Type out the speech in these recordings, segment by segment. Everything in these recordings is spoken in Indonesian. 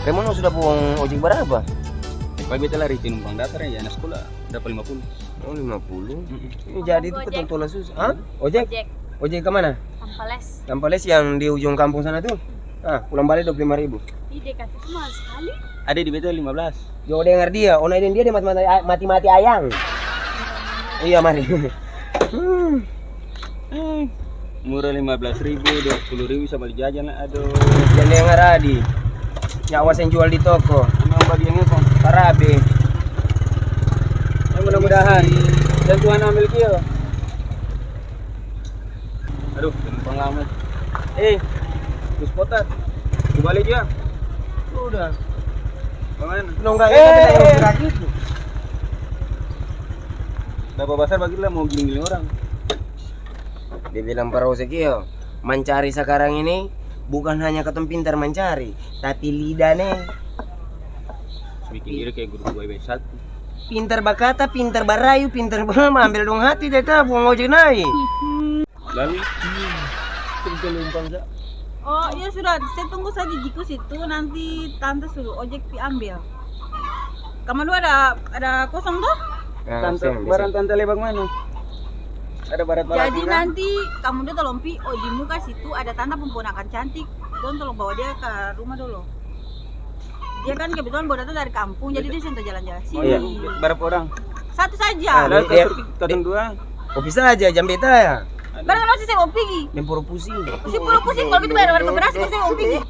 Remon sudah buang ojek berapa? Pak beta lari numpang dasar ya, anak sekolah dapat 50. Oh 50. Ini jadi itu Ojek. ketontolan susah. Hah? Ojek? Ojek Ojek ke mana? Ampales. Tampales yang di ujung kampung sana tuh. Ah, pulang balik 25.000. Ih, dekat itu mahal sekali. Ada di beta 15. Jo dengar dia, ona ini dia mati ayang. Iya mari. Murah 15.000, 20.000 sama di jajan lah. Aduh. Jangan dengar Adi. Nyawa yang jual di toko. Memang bagiannya kok. Parabe. Ya, mudah-mudahan. Dan Tuhan ambil kio. Aduh, numpang lama. Terus potat. Kembali dia. Udah. Bagaimana? Nonggang itu gerak itu. Bapak besar bagilah mau giling-giling orang. Dia bilang para Osekio, mencari sekarang ini bukan hanya ketemu pintar mencari, tapi lidah nih. Bikin diri kayak guru WB1. Pintar bakata, pintar barayu, pintar ambil dong hati deh buang ojek naik. Lalu kita lumpang sa. Oh iya sudah, saya tunggu saja Jiku situ, nanti tante suruh ojek pi ambil. Kamu dua ada kosong tuh? Tante, barang tante lebak mana? Ada barat barat. Jadi nanti kamu dua tolong pi, oh di muka situ ada tante pemponakan cantik. Don tolong bawa dia ke rumah dulu. Dia kan kebetulan bawa datang dari kampung, jadi dia sentuh jalan-jalan sini. Oh iya, berapa orang? Satu saja. Ah, Lalu katun dua. Oh bisa aja jam beta ya. Barang masih saya mau pergi. Lempur pusing. Pusing kalau gitu bayar koperasi saya mau pergi.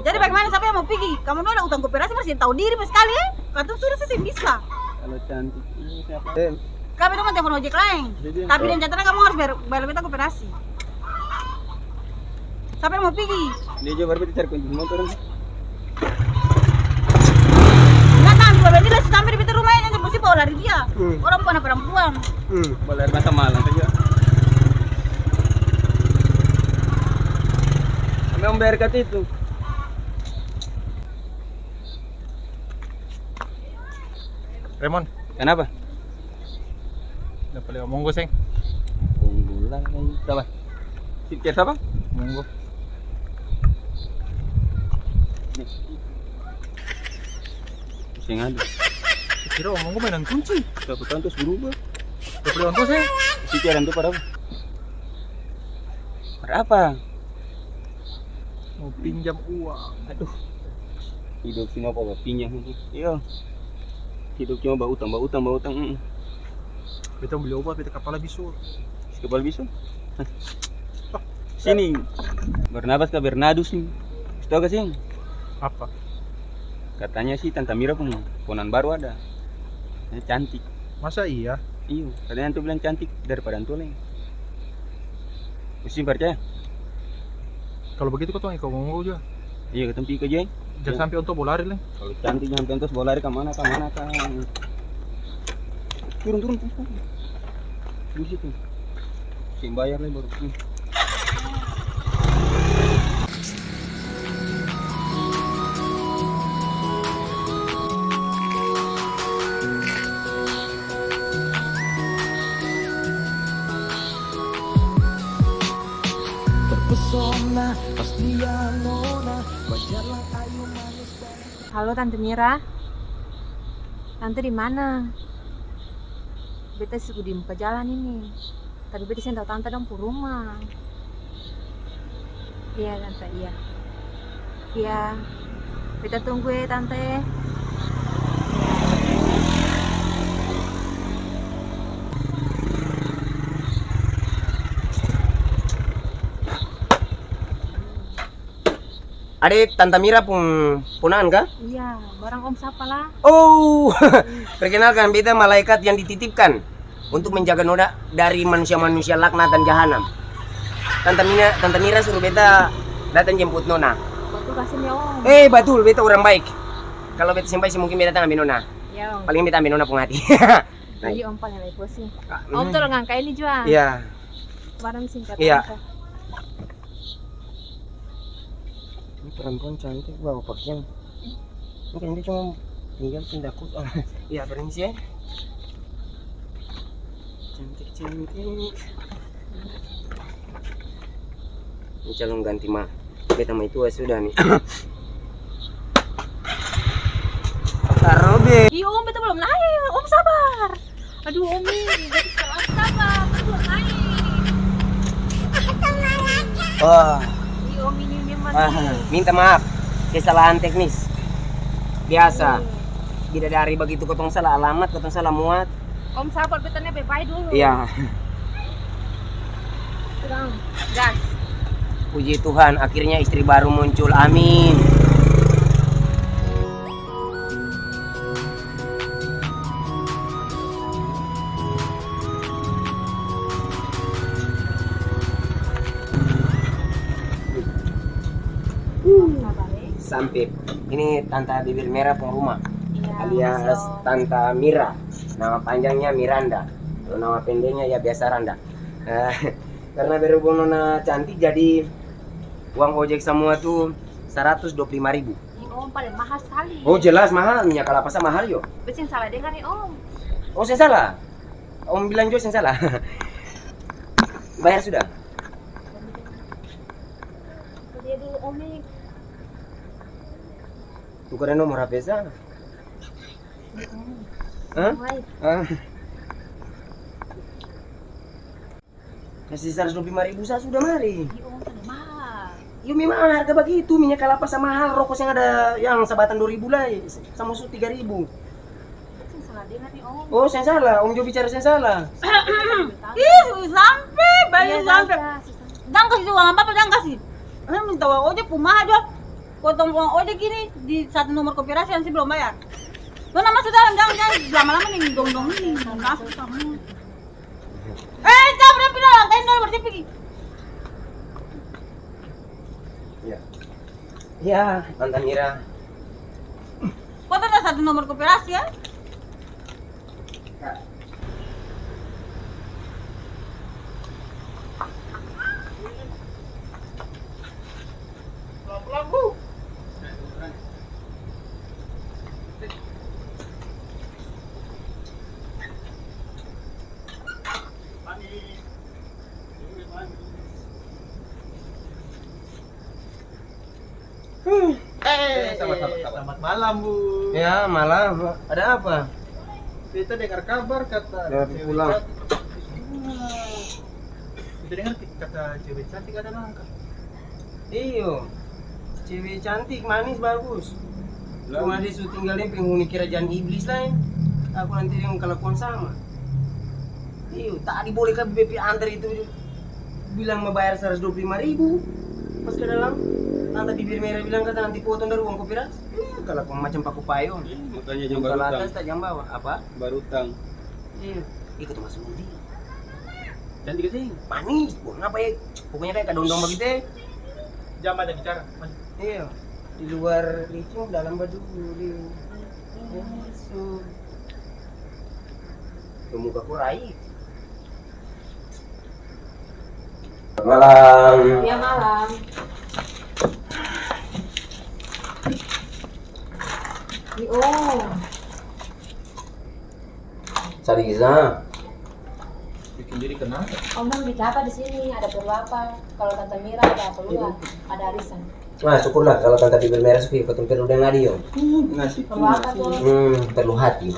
Jadi bagaimana siapa yang mau pergi? Kamu dua ada utang koperasi masih tahu diri sekali ya? Katun sudah saya bisa. Kalau cantik ini siapa? Kami itu mau telepon ojek lain. Tapi dan catatan kamu harus bayar beta koperasi. Siapa yang mau pergi? Dia juga baru cari kunci motor. Enggak tahu, berarti lah sampai di pintu rumahnya yang mesti bawa lari dia. Orang bukan perempuan. Boleh masa malam saja. Memang bayar kat itu. Remon, Kenapa? dapat lewat monggo seng. Unggulan lagi. Siapa? Sikir siapa? Monggo. Pusing ada. Kira monggo mainan kunci. Satu tahun terus berubah. Dapat lewat tuh seng. Sikiran tuh pada apa? Pada apa? Mau pinjam uang. Aduh. Hidup cuma apa pinjam nanti. Iya. Hidup cuma bau utang. Kita beli obat, kita kepala bisul. Kepala bisu. Sini. Bernabas ke Bernadus nih. Tahu gak sih? Apa? Katanya sih Tante Mira ponan baru ada. Ini cantik. Masa iya? Iya, katanya antu bilang cantik daripada antu lain. Mesti percaya? Kalau begitu kau tuh ikut monggo juga. Iya, ketemu ke Jeng. Jangan sampai untuk bola lari lah. Kalau cantik jangan pentas bola lari kemana. Turun. Di situ. Sim bayar lah baru. Terpesona pas dia nona, wajarlah ayu manis. Halo Tante Mira. Tante di mana? Beta sudah di muka jalan ini. Tapi beta sentuh tante dong ke rumah. Iya Tante, iya. Iya. Beta tunggu ya Tante. Adik Tante Mira punaan kah? Iya, barang Om siapa lah? Oh, perkenalkan beta malaikat yang dititipkan untuk menjaga noda dari manusia-manusia laknat dan jahanam. Tante Mira suruh beta datang jemput nona. Betul kasih ya Om. Betul, beta orang baik. Kalau beta sampai mungkin beta datang ambil nona. Ya Om. Paling beta ambil nona pun hati. Jadi Om paling lagi pusing. Om tuh ngangka ini juga. Iya. Barang singkat. Iya. Ini perempuan cantik, wow pakaian. Mungkin dia cuma tinggal pindah kos. Iya, permisi ya. Cantik. Ini calon ganti mah. Beta mah itu sudah nih. Taruh deh. Ih om, beta belum naik. Om sabar. Aduh om nih, beta sabar, beta belum naik. Wah, Ih om ini memang. minta maaf. Kesalahan teknis. Biasa. Bidadari begitu kotong salah alamat, kotong salah muat. Om sabar, betanya baik dulu. Iya. Kurang. Gas. Puji Tuhan, akhirnya istri baru muncul. Amin. Sampai ini Tante Bibir Merah pengrumah alias Tante Mira. Nama panjangnya Miranda. Kalau nama pendeknya ya biasa Randa. Karena berhubung nona cantik jadi uang ojek semua tuh 125.000. Ih om, paling mahal sekali. Oh jelas mahal, minyak kelapa mahal yo. Betul salah dengar nih om. Oh saya salah. Om bilang juga saya salah. Bayar sudah. Dia dulu om nih. Tukeran nomor HP saya. Hah? Baik. Kasih 125.000 saya sudah mari. Ih om, paling mahal. Ya memang harga begitu, minyak kelapa mahal, rokok yang ada yang sebatan 2.000 lah, sama susu 3.000. Betul salah dengar nih om. Oh saya salah, Om Jo bicara saya salah. Ih, sampai banyak Iya, sampai. gas. Jangan kasih uang apa jangan kasih. Saya minta uang ojek pumah aja. Potong uang ojek ini di satu nomor koperasi yang sih belum bayar. Lo nama saudara jangan lama-lama nih dong ini. Masuk kamu. Jangan berapa bilang kain nomor siapa pergi. Iya. Iya, Tante Mira. Foto ada satu nomor koperasi ya. Selamat malam bu. Ya, malam. Ada apa? Kita dengar kabar kata Dari pulang. Kita dengar kata cewek cantik ada nangka. Iyo. Cewek cantik, manis, bagus. Cuma dia sudah tinggalin penghuni kerajaan iblis lain. Aku nanti yang kelakuan sama. Iyo, tadi boleh ke BP antar itu bilang mau bayar 125.000. Pas ke dalam, Tante Bibir Merah bilang kata nanti potong dari uang koperasi. Kelakuan macam paku payung. Makanya Yang jangan baru atas utang. tak jam bawah. Apa? Baru utang. Iya. Ikut masuk Budi. Cantik sih. Manis, ngapa ya? Pokoknya kayak kedondong begitu. Jam ada bicara. Iya. Di luar licin, dalam baju dia. So. Muka kurai. Malam. Iya malam. Ih om. Sariza. Bikin diri kenapa? Om mau bicara apa di sini? Ada perlu apa? Kalau Tante Mira ada perlu ada arisan. Nah, syukurlah kalau Tante Bibir Merah suka ikut perlu dengan Adio. Ngasih Perlu apa tuh? Perlu hati.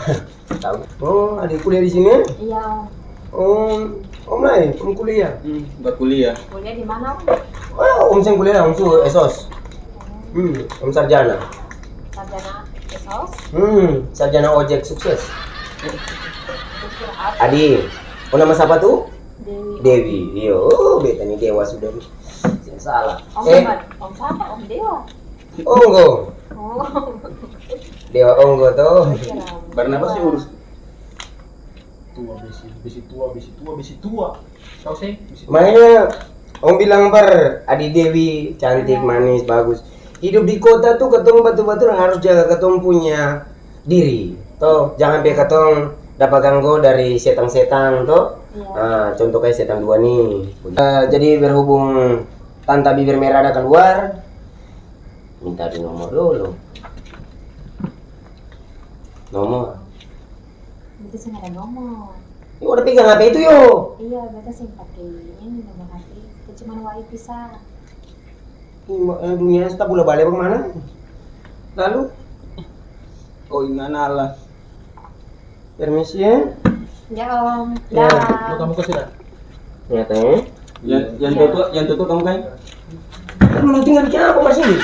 Tahu? Oh, adik kuliah di sini? Iya Om om. lain, om kuliah. buat kuliah. Kuliah di mana om? Oh, om sen kuliah, om su esos. Om sarjana. Sarjana esos. Sarjana ojek sukses. Pikir apa? Adi, oh nama siapa tuh? Dewi. Dewi. Iyo, beta nih dewa sudah nih. Saya salah. Om siapa? Om Dewa. Onggo. Oh. Dewa Onggo tuh. Kira Om Barnabas Dewa. sih urus. Tua besi tua. Tahu sih? Besi tua. Makanya om bilang Adi Dewi cantik, manis, bagus. Hidup di kota tuh ketong betul-betul harus jaga ketong punya diri. Toh, jangan sampai ketong dapat ganggu dari setan-setan toh. Iya. Nah, contoh kayak setan dua nih. Jadi berhubung Tante Bibir Merah ada keluar, minta di nomor dulu. Nomor. Beta sih nggak ada nomor. Yo udah pegang HP itu yo. Iya, beta sih pakai ini nomor HP. Itu cuma wifi sah. Dunia tak bola balik kemana? Lalu, Oh ingana lah. permisi ya. Ya om. Ya. Lu kamu ke sudah? Ya teh. Yang tutup kamu kan? Kan lu tinggal bikin apa mas ini?